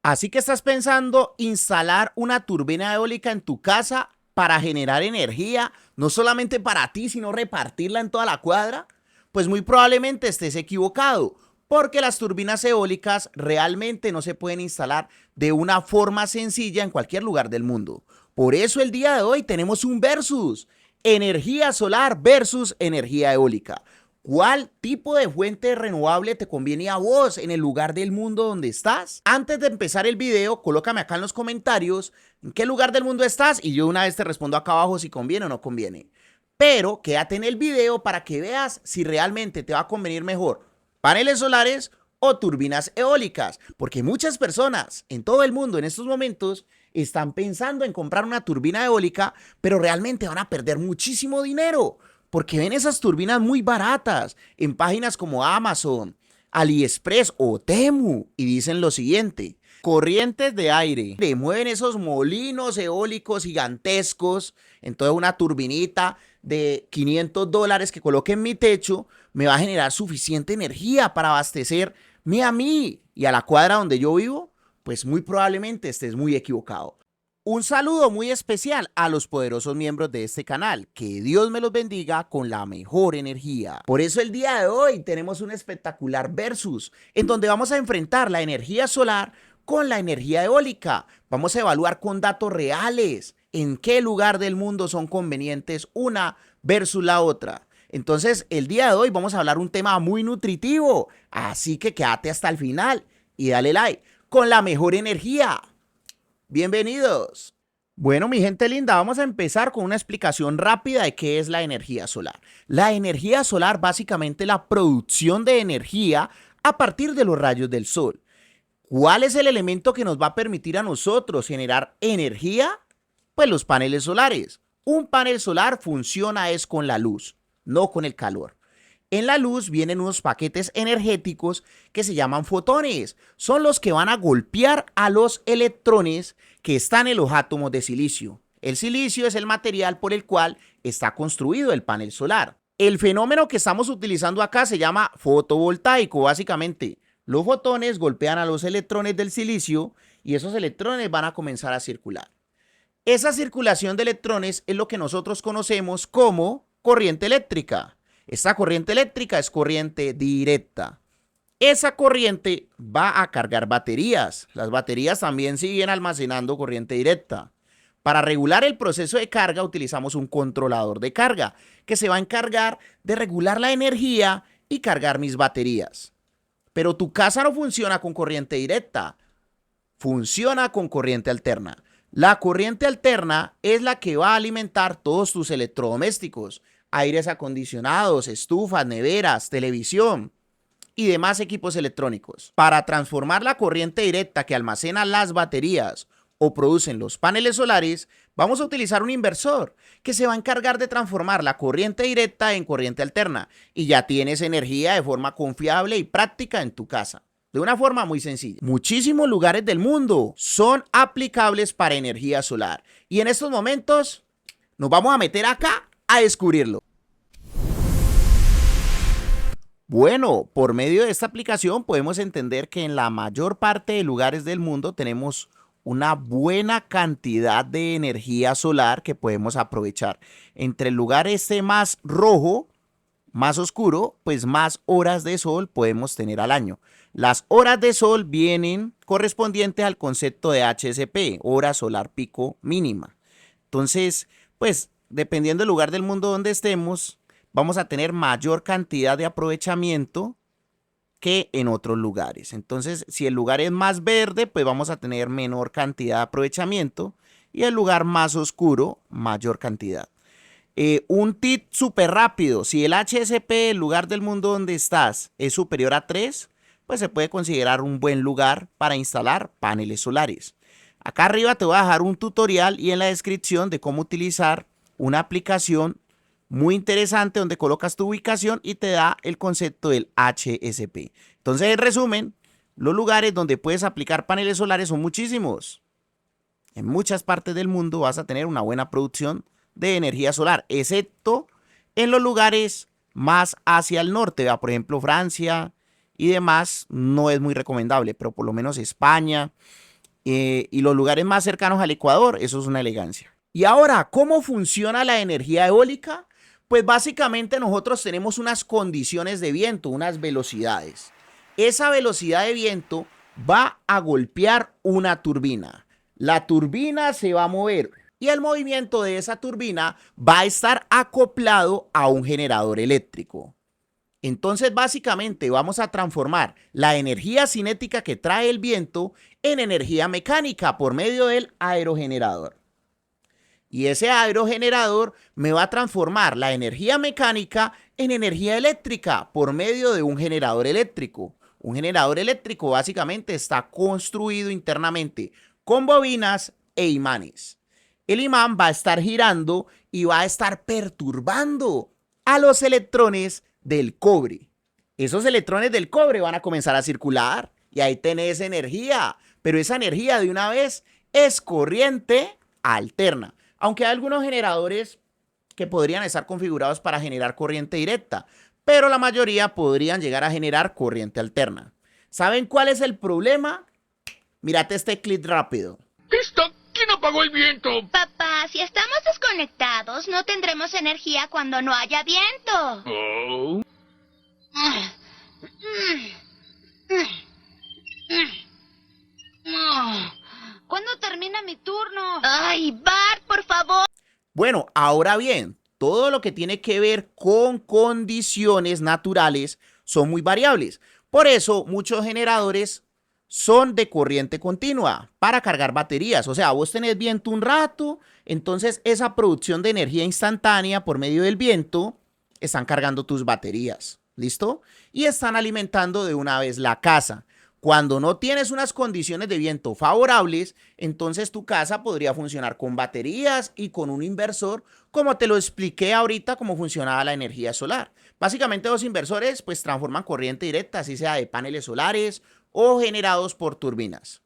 Así que estás pensando instalar una turbina eólica en tu casa para generar energía, no solamente para ti, sino repartirla en toda la cuadra. Pues muy probablemente estés equivocado, porque las turbinas eólicas realmente no se pueden instalar de una forma sencilla en cualquier lugar del mundo. Por eso el día de hoy tenemos un versus: energía solar versus energía eólica. ¿Cuál tipo de fuente renovable te conviene a vos en el lugar del mundo donde estás? Antes de empezar el video, colócame acá en los comentarios en qué lugar del mundo estás y yo una vez te respondo acá abajo si conviene o no conviene. Pero quédate en el video para que veas si realmente te va a convenir mejor paneles solares o turbinas eólicas, porque muchas personas en todo el mundo en estos momentos están pensando en comprar una turbina eólica, pero realmente van a perder muchísimo dinero porque ven esas turbinas muy baratas en páginas como Amazon, AliExpress o Temu y dicen lo siguiente: corrientes de aire, le mueven esos molinos eólicos gigantescos, entonces una turbinita de $500 que coloque en mi techo me va a generar suficiente energía para abastecerme a mí y a la cuadra donde yo vivo. Pues muy probablemente estés muy equivocado. Un saludo muy especial a los poderosos miembros de este canal. Que Dios me los bendiga con la mejor energía. Por eso el día de hoy tenemos un espectacular versus en donde vamos a enfrentar la energía solar con la energía eólica. Vamos a evaluar con datos reales en qué lugar del mundo son convenientes una versus la otra. Entonces, el día de hoy vamos a hablar un tema muy nutritivo. Así que quédate hasta el final y dale like con la mejor energía. Bienvenidos. Bueno, mi gente linda, vamos a empezar con una explicación rápida de qué es la energía solar. La energía solar básicamente es la producción de energía a partir de los rayos del sol. ¿Cuál es el elemento que nos va a permitir a nosotros generar energía? Pues los paneles solares. Un panel solar funciona es con la luz, no con el calor. En la luz vienen unos paquetes energéticos que se llaman fotones. Son los que van a golpear a los electrones que están en los átomos de silicio. El silicio es el material por el cual está construido el panel solar. El fenómeno que estamos utilizando acá se llama fotovoltaico, básicamente. Los fotones golpean a los electrones del silicio y esos electrones van a comenzar a circular. Esa circulación de electrones es lo que nosotros conocemos como corriente eléctrica. Esta corriente eléctrica es corriente directa. Esa corriente va a cargar baterías. Las baterías también siguen almacenando corriente directa. Para regular el proceso de carga utilizamos un controlador de carga que se va a encargar de regular la energía y cargar mis baterías. Pero tu casa no funciona con corriente directa, funciona con corriente alterna. La corriente alterna es la que va a alimentar todos tus electrodomésticos: aires acondicionados, estufas, neveras, televisión y demás equipos electrónicos. Para transformar la corriente directa que almacena las baterías o producen los paneles solares, vamos a utilizar un inversor que se va a encargar de transformar la corriente directa en corriente alterna y ya tienes energía de forma confiable y práctica en tu casa. De una forma muy sencilla. Muchísimos lugares del mundo son aplicables para energía solar y en estos momentos nos vamos a meter acá a descubrirlo. Bueno, por medio de esta aplicación podemos entender que en la mayor parte de lugares del mundo tenemos una buena cantidad de energía solar que podemos aprovechar. Entre el lugar este más rojo, más oscuro, pues más horas de sol podemos tener al año. Las horas de sol vienen correspondientes al concepto de HSP, hora solar pico mínima. Entonces, pues dependiendo del lugar del mundo donde estemos, vamos a tener mayor cantidad de aprovechamiento que en otros lugares. Entonces, si el lugar es más verde, pues vamos a tener menor cantidad de aprovechamiento y el lugar más oscuro, mayor cantidad. Un tip súper rápido: si el HSP, el lugar del mundo donde estás, es superior a 3, pues se puede considerar un buen lugar para instalar paneles solares. Acá arriba te voy a dejar un tutorial y en la descripción de cómo utilizar una aplicación muy interesante donde colocas tu ubicación y te da el concepto del HSP. Entonces, en resumen, los lugares donde puedes aplicar paneles solares son muchísimos. En muchas partes del mundo vas a tener una buena producción de energía solar, excepto en los lugares más hacia el norte, ¿verdad? Por ejemplo, Francia y demás no es muy recomendable, pero por lo menos España, y los lugares más cercanos al Ecuador, eso es una elegancia. Y ahora, ¿cómo funciona la energía eólica? Pues básicamente nosotros tenemos unas condiciones de viento, unas velocidades. Esa velocidad de viento va a golpear una turbina. La turbina se va a mover y el movimiento de esa turbina va a estar acoplado a un generador eléctrico. Entonces, básicamente vamos a transformar la energía cinética que trae el viento en energía mecánica por medio del aerogenerador. Y ese aerogenerador me va a transformar la energía mecánica en energía eléctrica por medio de un generador eléctrico. Un generador eléctrico básicamente está construido internamente con bobinas e imanes. El imán va a estar girando y va a estar perturbando a los electrones del cobre. Esos electrones del cobre van a comenzar a circular y ahí tenés energía, pero esa energía de una vez es corriente alterna. Aunque hay algunos generadores que podrían estar configurados para generar corriente directa, pero la mayoría podrían llegar a generar corriente alterna. ¿Saben cuál es el problema? Mírate este clip rápido. ¿Quién apagó el viento? Papá, si estamos desconectados, no tendremos energía cuando no haya viento. Oh. ¿Cuándo termina mi turno? Ay, Bart, por favor. Bueno, ahora bien, todo lo que tiene que ver con condiciones naturales son muy variables. Por eso, muchos generadores son de corriente continua para cargar baterías. O sea, vos tenés viento un rato, entonces esa producción de energía instantánea por medio del viento están cargando tus baterías. ¿Listo? Y están alimentando de una vez la casa. Cuando no tienes unas condiciones de viento favorables, entonces tu casa podría funcionar con baterías y con un inversor, como te lo expliqué ahorita cómo funcionaba la energía solar. Básicamente los inversores pues transforman corriente directa, así sea de paneles solares o generados por turbinas.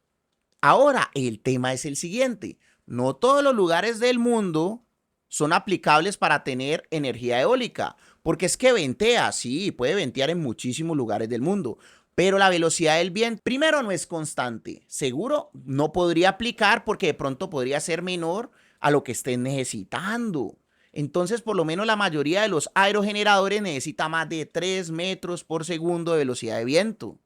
Ahora, el tema es el siguiente. No todos los lugares del mundo son aplicables para tener energía eólica, porque es que ventea, sí, puede ventear en muchísimos lugares del mundo, pero la velocidad del viento, primero, no es constante. Seguro no podría aplicar porque de pronto podría ser menor a lo que estén necesitando. Entonces, por lo menos la mayoría de los aerogeneradores necesita más de 3 metros por segundo de velocidad de viento.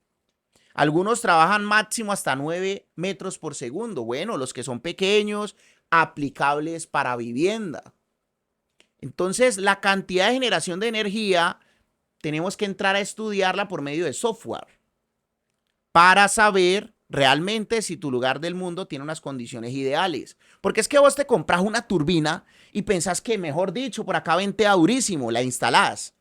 Algunos trabajan máximo hasta 9 metros por segundo. Bueno, los que son pequeños, aplicables para vivienda. Entonces, la cantidad de generación de energía tenemos que entrar a estudiarla por medio de software para saber realmente si tu lugar del mundo tiene unas condiciones ideales. Porque es que vos te compras una turbina y pensás que, mejor dicho, por acá ventea durísimo, la instalás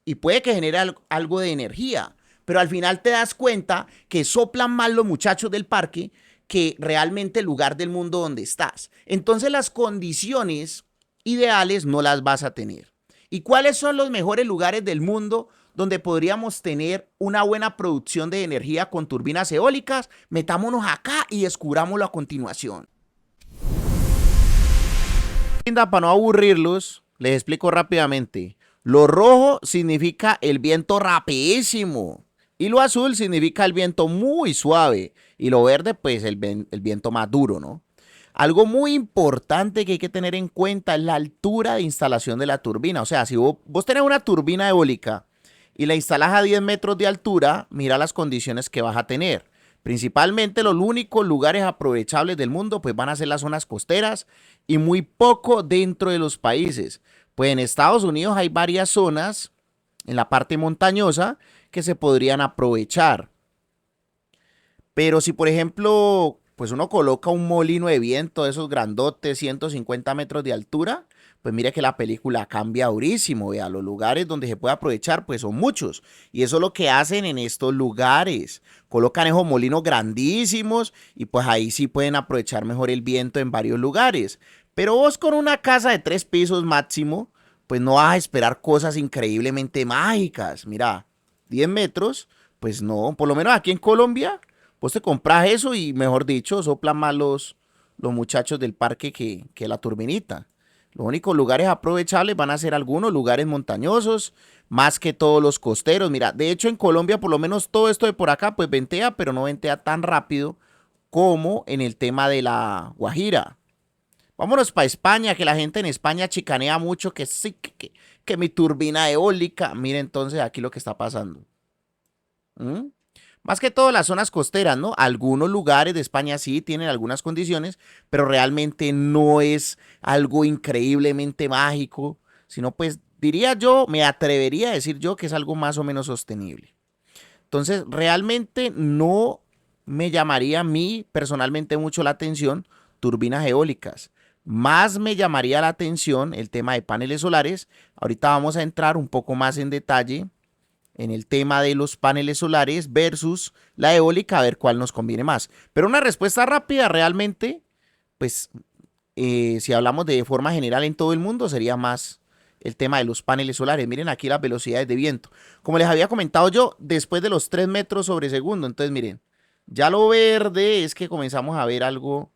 y puede que genere algo de energía, pero al final te das cuenta que soplan más los muchachos del parque que realmente el lugar del mundo donde estás. Entonces las condiciones ideales no las vas a tener. ¿Y cuáles son los mejores lugares del mundo donde podríamos tener una buena producción de energía con turbinas eólicas? Metámonos acá y descubrámoslo a continuación. Para no aburrirlos, les explico rápidamente. Lo rojo significa el viento rapidísimo y lo azul significa el viento muy suave y lo verde pues el viento más duro, ¿no? Algo muy importante que hay que tener en cuenta es la altura de instalación de la turbina. O sea, si vos tenés una turbina eólica y la instalás a 10 metros de altura, mira las condiciones que vas a tener. Principalmente los únicos lugares aprovechables del mundo pues van a ser las zonas costeras y muy poco dentro de los países. Pues en Estados Unidos hay varias zonas en la parte montañosa que se podrían aprovechar. Pero si por ejemplo pues uno coloca un molino de viento de esos grandotes, 150 metros de altura, pues mire que la película cambia durísimo, vea, los lugares donde se puede aprovechar pues son muchos, y eso es lo que hacen en estos lugares, colocan esos molinos grandísimos y pues ahí sí pueden aprovechar mejor el viento en varios lugares, pero vos con una casa de 3 pisos máximo, pues no vas a esperar cosas increíblemente mágicas, mira, 10 metros, pues no, por lo menos aquí en Colombia, vos te compras eso y, mejor dicho, soplan más los muchachos del parque que la turbinita. Los únicos lugares aprovechables van a ser algunos lugares montañosos, más que todos los costeros. Mira, de hecho en Colombia por lo menos todo esto de por acá pues ventea, pero no ventea tan rápido como en el tema de la Guajira. Vámonos para España, que la gente en España chicanea mucho, que sí, que mi turbina eólica. Mire entonces aquí lo que está pasando. ¿Mm? Más que todo las zonas costeras, ¿no? Algunos lugares de España sí tienen algunas condiciones, pero realmente no es algo increíblemente mágico, sino pues diría yo, me atrevería a decir yo que es algo más o menos sostenible. Entonces, realmente no me llamaría a mí personalmente mucho la atención turbinas eólicas. Más me llamaría la atención el tema de paneles solares. Ahorita vamos a entrar un poco más en detalle en el tema de los paneles solares versus la eólica, a ver cuál nos conviene más. Pero una respuesta rápida realmente, pues si hablamos de forma general en todo el mundo, sería más el tema de los paneles solares. Miren aquí las velocidades de viento. Como les había comentado yo, después de los 3 metros sobre segundo. Entonces miren, ya lo verde es que comenzamos a ver algo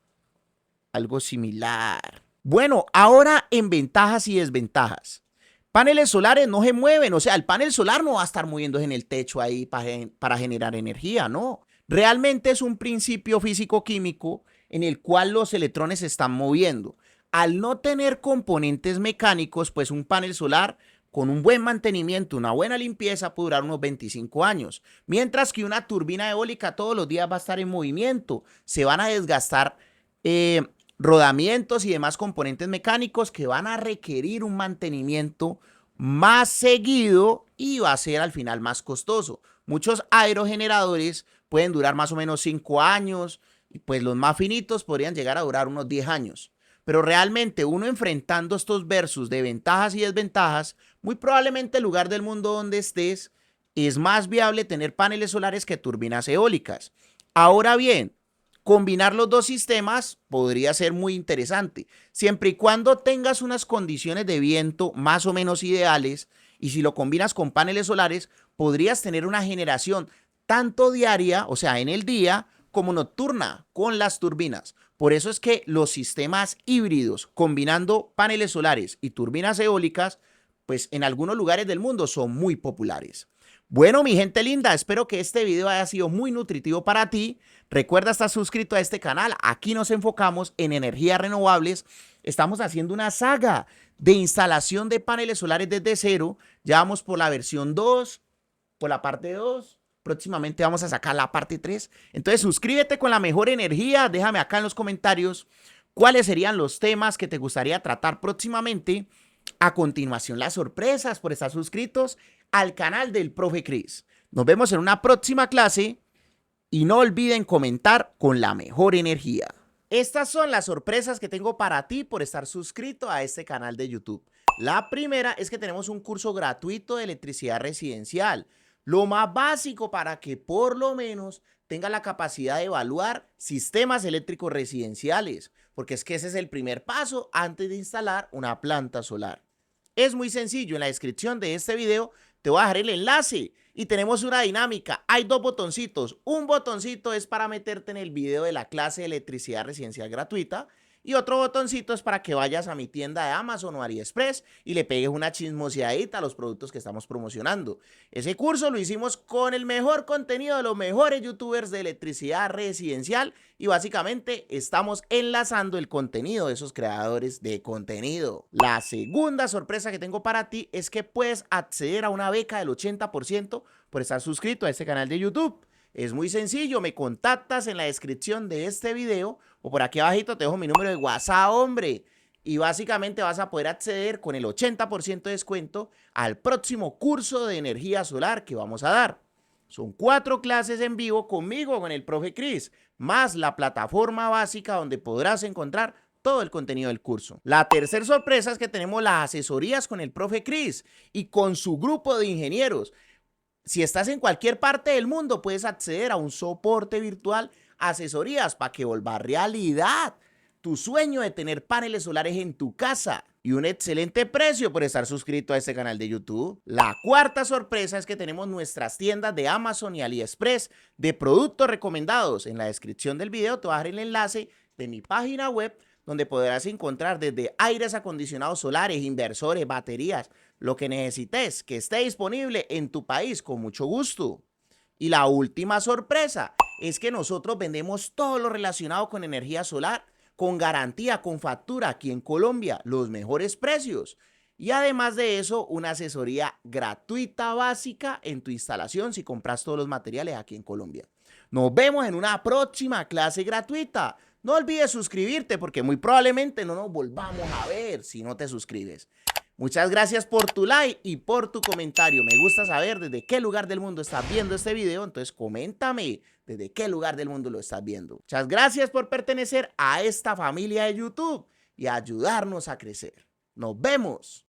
similar. Bueno, ahora en ventajas y desventajas. Paneles solares no se mueven, o sea, el panel solar no va a estar moviéndose en el techo ahí para generar energía, no. Realmente es un principio físico-químico en el cual los electrones se están moviendo. Al no tener componentes mecánicos, pues un panel solar con un buen mantenimiento, una buena limpieza puede durar unos 25 años, mientras que una turbina eólica todos los días va a estar en movimiento, se van a desgastar rodamientos y demás componentes mecánicos que van a requerir un mantenimiento más seguido y va a ser al final más costoso. Muchos aerogeneradores pueden durar más o menos 5 años y pues los más finitos podrían llegar a durar unos 10 años. Pero realmente uno enfrentando estos versus de ventajas y desventajas, muy probablemente el lugar del mundo donde estés es más viable tener paneles solares que turbinas eólicas. Ahora bien, combinar los dos sistemas podría ser muy interesante, siempre y cuando tengas unas condiciones de viento más o menos ideales, y si lo combinas con paneles solares, podrías tener una generación tanto diaria, o sea, en el día, como nocturna con las turbinas. Por eso es que los sistemas híbridos, combinando paneles solares y turbinas eólicas, pues en algunos lugares del mundo son muy populares. Bueno, mi gente linda, espero que este video haya sido muy nutritivo para ti. Recuerda estar suscrito a este canal. Aquí nos enfocamos en energías renovables. Estamos haciendo una saga de instalación de paneles solares desde cero. Ya vamos por la versión 2, por la parte 2. Próximamente vamos a sacar la parte 3. Entonces suscríbete con la mejor energía. Déjame acá en los comentarios cuáles serían los temas que te gustaría tratar próximamente. A continuación, las sorpresas por estar suscritos al canal del Profe Cris. Nos vemos en una próxima clase y no olviden comentar con la mejor energía. Estas son las sorpresas que tengo para ti por estar suscrito a este canal de YouTube. La primera es que tenemos un curso gratuito de electricidad residencial, lo más básico para que por lo menos tenga la capacidad de evaluar sistemas eléctricos residenciales, porque es que ese es el primer paso antes de instalar una planta solar. Es muy sencillo, en la descripción de este video te voy a dejar el enlace y tenemos una dinámica. Hay dos botoncitos. Un botoncito es para meterte en el video de la clase de electricidad residencial gratuita y otro botoncito es para que vayas a mi tienda de Amazon o AliExpress y le pegues una chismoseadita a los productos que estamos promocionando. Ese curso lo hicimos con el mejor contenido de los mejores youtubers de electricidad residencial y básicamente estamos enlazando el contenido de esos creadores de contenido. La segunda sorpresa que tengo para ti es que puedes acceder a una beca del 80% por estar suscrito a este canal de YouTube. Es muy sencillo, me contactas en la descripción de este video o por aquí abajito te dejo mi número de WhatsApp, hombre. Y básicamente vas a poder acceder con el 80% de descuento al próximo curso de energía solar que vamos a dar. Son 4 clases en vivo conmigo, con el Profe Cris, más la plataforma básica donde podrás encontrar todo el contenido del curso. La tercera sorpresa es que tenemos las asesorías con el Profe Cris y con su grupo de ingenieros. Si estás en cualquier parte del mundo, puedes acceder a un soporte virtual, asesorías para que vuelva realidad tu sueño de tener paneles solares en tu casa y un excelente precio por estar suscrito a este canal de YouTube. La cuarta sorpresa es que tenemos nuestras tiendas de Amazon y AliExpress de productos recomendados. En la descripción del video te voy a dejar el enlace de mi página web donde podrás encontrar desde aires acondicionados solares, inversores, baterías, lo que necesites que esté disponible en tu país con mucho gusto. Y la última sorpresa es que nosotros vendemos todo lo relacionado con energía solar, con garantía, con factura aquí en Colombia, los mejores precios. Y además de eso, una asesoría gratuita básica en tu instalación si compras todos los materiales aquí en Colombia. Nos vemos en una próxima clase gratuita. No olvides suscribirte porque muy probablemente no nos volvamos a ver si no te suscribes. Muchas gracias por tu like y por tu comentario. Me gusta saber desde qué lugar del mundo estás viendo este video, entonces coméntame desde qué lugar del mundo lo estás viendo. Muchas gracias por pertenecer a esta familia de YouTube y ayudarnos a crecer. Nos vemos.